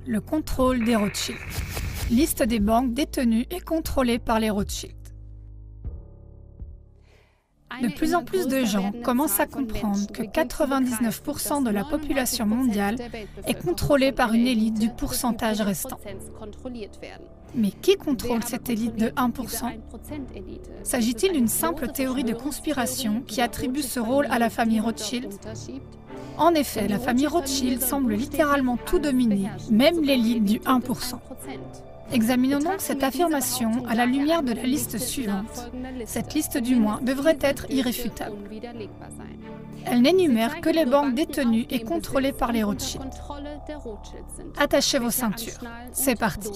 Le contrôle des Rothschild. Liste des banques détenues et contrôlées par les Rothschild. De plus en plus de gens commencent à comprendre que 99% de la population mondiale est contrôlée par une élite du pourcentage restant. Mais qui contrôle cette élite de 1%? S'agit-il d'une simple théorie de conspiration qui attribue ce rôle à la famille Rothschild? En effet, la famille Rothschild semble littéralement tout dominer, même l'élite du 1%. Examinons donc cette affirmation à la lumière de la liste suivante. Cette liste du moins devrait être irréfutable. Elle n'énumère que les banques détenues et contrôlées par les Rothschild. Attachez vos ceintures. C'est parti.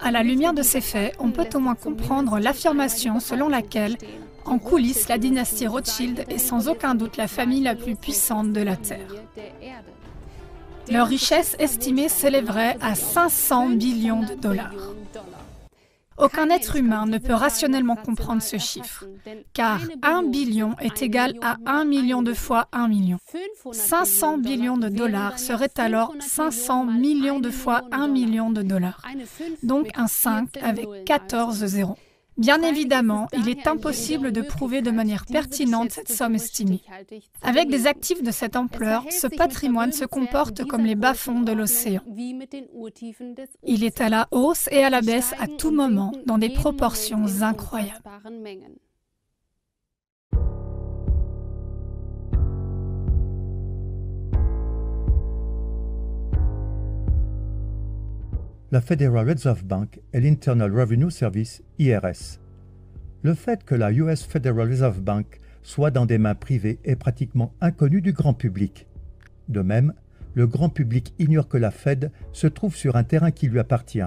À la lumière de ces faits, on peut au moins comprendre l'affirmation selon laquelle, en coulisses, la dynastie Rothschild est sans aucun doute la famille la plus puissante de la Terre. Leur richesse estimée s'élèverait à 500 billions de dollars. Aucun être humain ne peut rationnellement comprendre ce chiffre, car 1 billion est égal à 1 million de fois 1 million. 500 billions de dollars serait alors 500 millions de fois 1 million de dollars, donc un 5 avec 14 zéros. Bien évidemment, il est impossible de prouver de manière pertinente cette somme estimée. Avec des actifs de cette ampleur, ce patrimoine se comporte comme les bas-fonds de l'océan. Il est à la hausse et à la baisse à tout moment, dans des proportions incroyables. La Federal Reserve Bank et l'Internal Revenue Service, IRS. Le fait que la US Federal Reserve Bank soit dans des mains privées est pratiquement inconnu du grand public. De même, le grand public ignore que la Fed se trouve sur un terrain qui lui appartient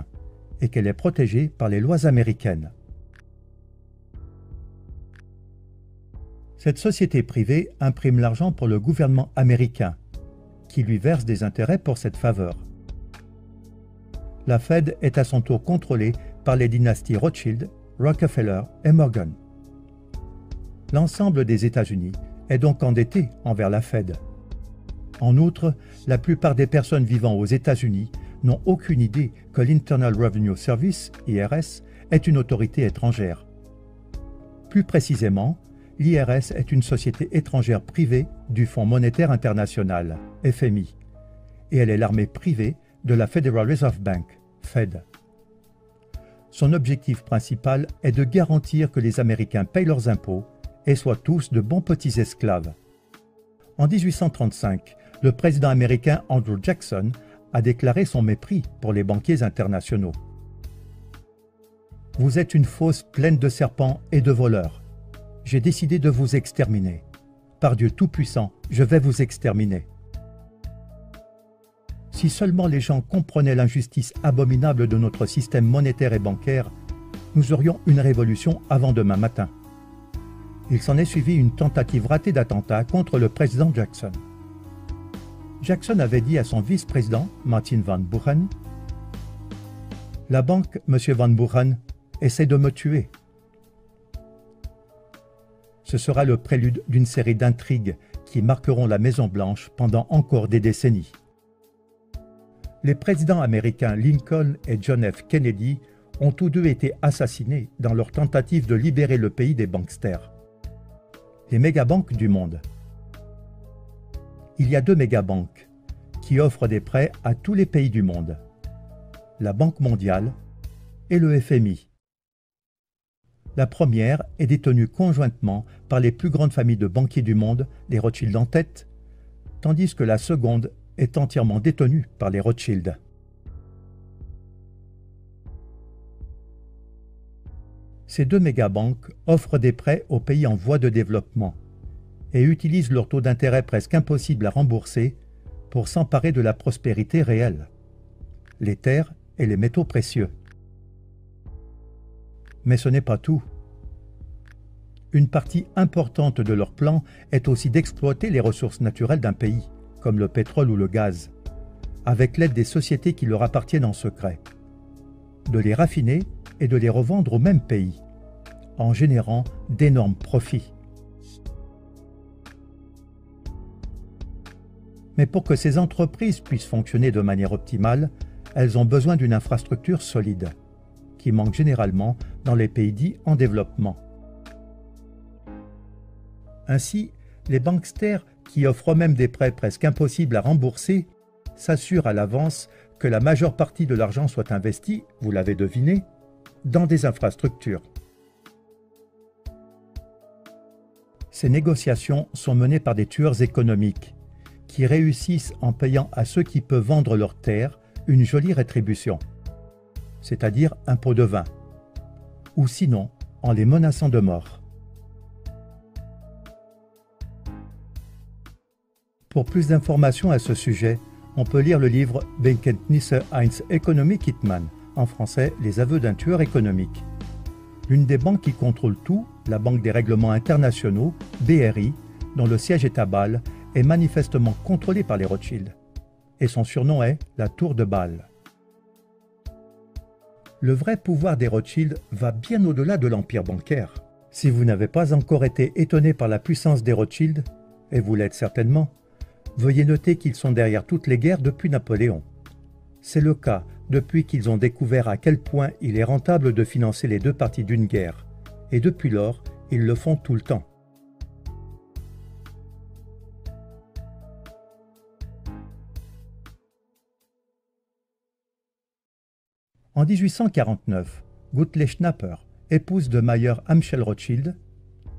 et qu'elle est protégée par les lois américaines. Cette société privée imprime l'argent pour le gouvernement américain, qui lui verse des intérêts pour cette faveur. La Fed est à son tour contrôlée par les dynasties Rothschild, Rockefeller et Morgan. L'ensemble des États-Unis est donc endetté envers la Fed. En outre, la plupart des personnes vivant aux États-Unis n'ont aucune idée que l'Internal Revenue Service, IRS, est une autorité étrangère. Plus précisément, l'IRS est une société étrangère privée du Fonds monétaire international, FMI, et elle est l'armée privée de la Federal Reserve Bank, Fed. Son objectif principal est de garantir que les Américains payent leurs impôts et soient tous de bons petits esclaves. En 1835, le président américain Andrew Jackson a déclaré son mépris pour les banquiers internationaux. « Vous êtes une fosse pleine de serpents et de voleurs. J'ai décidé de vous exterminer. Par Dieu Tout-Puissant, je vais vous exterminer. » Si seulement les gens comprenaient l'injustice abominable de notre système monétaire et bancaire, nous aurions une révolution avant demain matin. Il s'en est suivi une tentative ratée d'attentat contre le président Jackson. Jackson avait dit à son vice-président, Martin Van Buren, « La banque, M. Van Buren, essaie de me tuer. » Ce sera le prélude d'une série d'intrigues qui marqueront la Maison-Blanche pendant encore des décennies. Les présidents américains Lincoln et John F. Kennedy ont tous deux été assassinés dans leur tentative de libérer le pays des banksters. Les mégabanques du monde. Il y a deux mégabanques qui offrent des prêts à tous les pays du monde, la Banque mondiale et le FMI. La première est détenue conjointement par les plus grandes familles de banquiers du monde, les Rothschild en tête, tandis que la seconde est entièrement détenue par les Rothschild. Ces deux mégabanques offrent des prêts aux pays en voie de développement et utilisent leur taux d'intérêt presque impossible à rembourser pour s'emparer de la prospérité réelle, les terres et les métaux précieux. Mais ce n'est pas tout. Une partie importante de leur plan est aussi d'exploiter les ressources naturelles d'un pays, comme le pétrole ou le gaz, avec l'aide des sociétés qui leur appartiennent en secret, de les raffiner et de les revendre au même pays, en générant d'énormes profits. Mais pour que ces entreprises puissent fonctionner de manière optimale, elles ont besoin d'une infrastructure solide, qui manque généralement dans les pays dits en développement. Ainsi, les banksters, qui offrent eux-mêmes des prêts presque impossibles à rembourser, s'assurent à l'avance que la majeure partie de l'argent soit investie, vous l'avez deviné, dans des infrastructures. Ces négociations sont menées par des tueurs économiques qui réussissent en payant à ceux qui peuvent vendre leurs terres une jolie rétribution, c'est-à-dire un pot de vin, ou sinon en les menaçant de mort. Pour plus d'informations à ce sujet, on peut lire le livre Bekenntnisse eines Ökonomie-Hitman, en français Les aveux d'un tueur économique. L'une des banques qui contrôle tout, la Banque des règlements internationaux, BRI, dont le siège est à Bâle, est manifestement contrôlée par les Rothschild, et son surnom est la Tour de Bâle. Le vrai pouvoir des Rothschild va bien au-delà de l'empire bancaire. Si vous n'avez pas encore été étonné par la puissance des Rothschild, et vous l'êtes certainement, veuillez noter qu'ils sont derrière toutes les guerres depuis Napoléon. C'est le cas depuis qu'ils ont découvert à quel point il est rentable de financer les deux parties d'une guerre, et depuis lors, ils le font tout le temps. En 1849, Gutle Schnapper, épouse de Mayer Amschel Rothschild,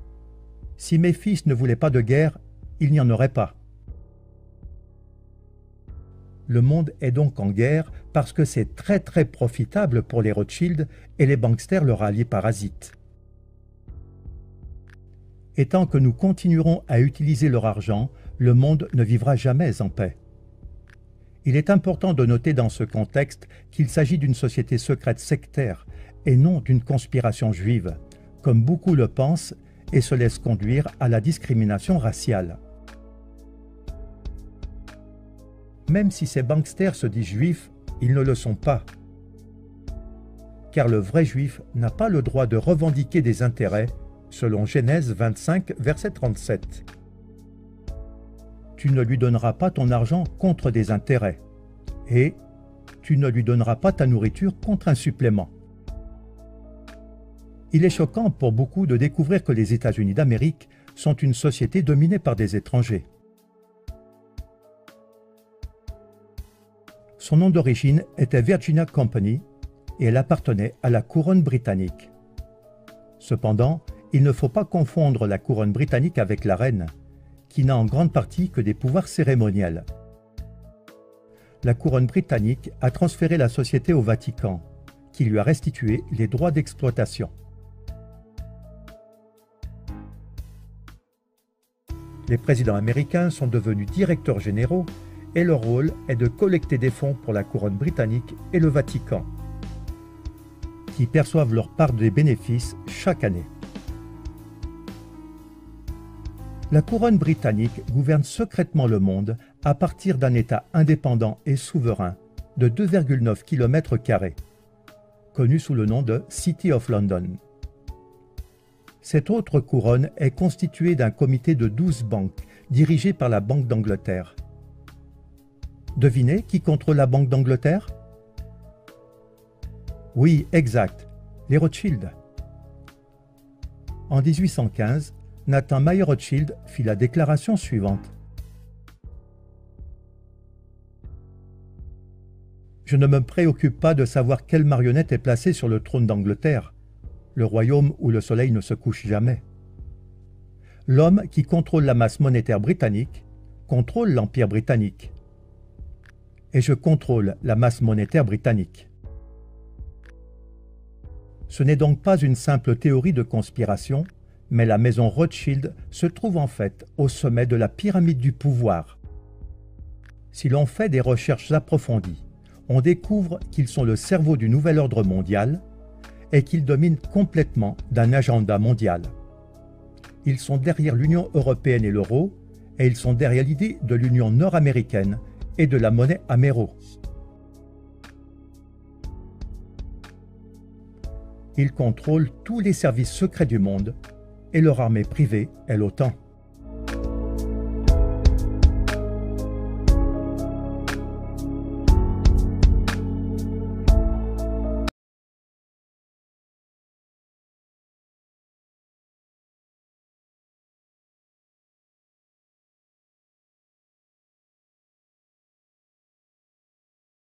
« Si mes fils ne voulaient pas de guerre, il n'y en aurait pas. » Le monde est donc en guerre parce que c'est très profitable pour les Rothschild et les banksters leur alliés parasites. Et tant que nous continuerons à utiliser leur argent, le monde ne vivra jamais en paix. Il est important de noter dans ce contexte qu'il s'agit d'une société secrète sectaire et non d'une conspiration juive, comme beaucoup le pensent et se laissent conduire à la discrimination raciale. Même si ces banksters se disent juifs, ils ne le sont pas. Car le vrai juif n'a pas le droit de revendiquer des intérêts, selon Genèse 25, verset 37. Tu ne lui donneras pas ton argent contre des intérêts, et tu ne lui donneras pas ta nourriture contre un supplément. Il est choquant pour beaucoup de découvrir que les États-Unis d'Amérique sont une société dominée par des étrangers. Son nom d'origine était Virginia Company et elle appartenait à la couronne britannique. Cependant, il ne faut pas confondre la couronne britannique avec la reine, qui n'a en grande partie que des pouvoirs cérémoniels. La couronne britannique a transféré la société au Vatican, qui lui a restitué les droits d'exploitation. Les présidents américains sont devenus directeurs généraux et leur rôle est de collecter des fonds pour la couronne britannique et le Vatican, qui perçoivent leur part des bénéfices chaque année. La couronne britannique gouverne secrètement le monde à partir d'un État indépendant et souverain de 2,9 km², connu sous le nom de City of London. Cette autre couronne est constituée d'un comité de 12 banques dirigées par la Banque d'Angleterre. Devinez qui contrôle la Banque d'Angleterre? Oui, exact, les Rothschild. En 1815, Nathan Mayer Rothschild fit la déclaration suivante. Je ne me préoccupe pas de savoir quelle marionnette est placée sur le trône d'Angleterre, le royaume où le soleil ne se couche jamais. L'homme qui contrôle la masse monétaire britannique contrôle l'Empire britannique. Et je contrôle la masse monétaire britannique. Ce n'est donc pas une simple théorie de conspiration, mais la maison Rothschild se trouve en fait au sommet de la pyramide du pouvoir. Si l'on fait des recherches approfondies, on découvre qu'ils sont le cerveau du nouvel ordre mondial et qu'ils dominent complètement d'un agenda mondial. Ils sont derrière l'Union européenne et l'euro, et ils sont derrière l'idée de l'Union nord-américaine et de la monnaie améro. Ils contrôlent tous les services secrets du monde et leur armée privée est l'OTAN.